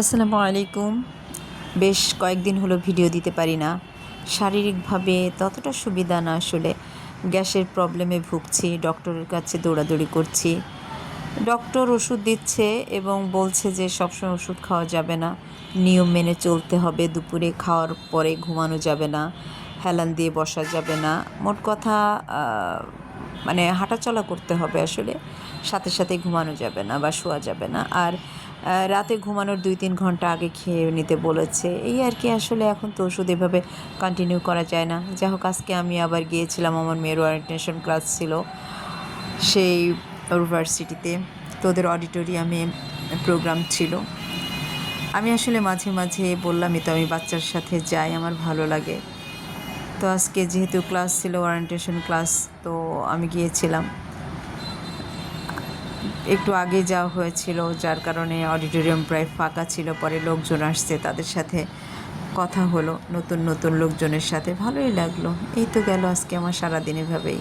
আসসালামু আলাইকুম। বেশ কয়েকদিন হলো ভিডিও দিতে পারি না। শারীরিকভাবে ততটা সুবিধা না আসলে। গ্যাসের প্রবলেমে ভুগছি, ডক্টরের কাছে দৌড়াদৌড়ি করছি। ডক্টর ওষুধ দিচ্ছে এবং বলছে যে সবসময় ওষুধ খাওয়া যাবে না, নিয়ম মেনে চলতে হবে, দুপুরে খাওয়ার পরে ঘুমানো যাবে না, হেলান দিয়ে বসা যাবে না। মোট কথা মানে হাঁটাচলা করতে হবে আসলে, সাথে সাথে ঘুমানো যাবে না বা শোয়া যাবে না। আর রাতে ঘুমানোর ২-৩ ঘন্টা আগে খেয়ে নিতে বলেছে। এই আর কি। আসলে এখন তো ওষুধ এভাবে কন্টিনিউ করা যায় না। যাই হোক, আজকে আমি আবার গিয়েছিলাম, আমার মেয়ের ওরিয়েন্টেশন ক্লাস ছিল সেই ইউনিভার্সিটিতে। তো ওদের অডিটোরিয়ামে প্রোগ্রাম ছিল। আমি আসলে মাঝে মাঝে বললামই তো, আমি বাচ্চার সাথে যাই, আমার ভালো লাগে। তো আজকে যেহেতু ক্লাস ছিল, ওরিয়েন্টেশন ক্লাস, তো আমি গিয়েছিলাম। একটু আগে যাওয়া হয়েছিল, যার কারণে অডিটোরিয়াম প্রায় ফাঁকা ছিল। পরে লোকজন আসছে, তাদের সাথে কথা হলো, নতুন নতুন লোকজনের সাথে, ভালোই লাগলো। এই তো গেল আজকে আমার সারাদিন এভাবেই।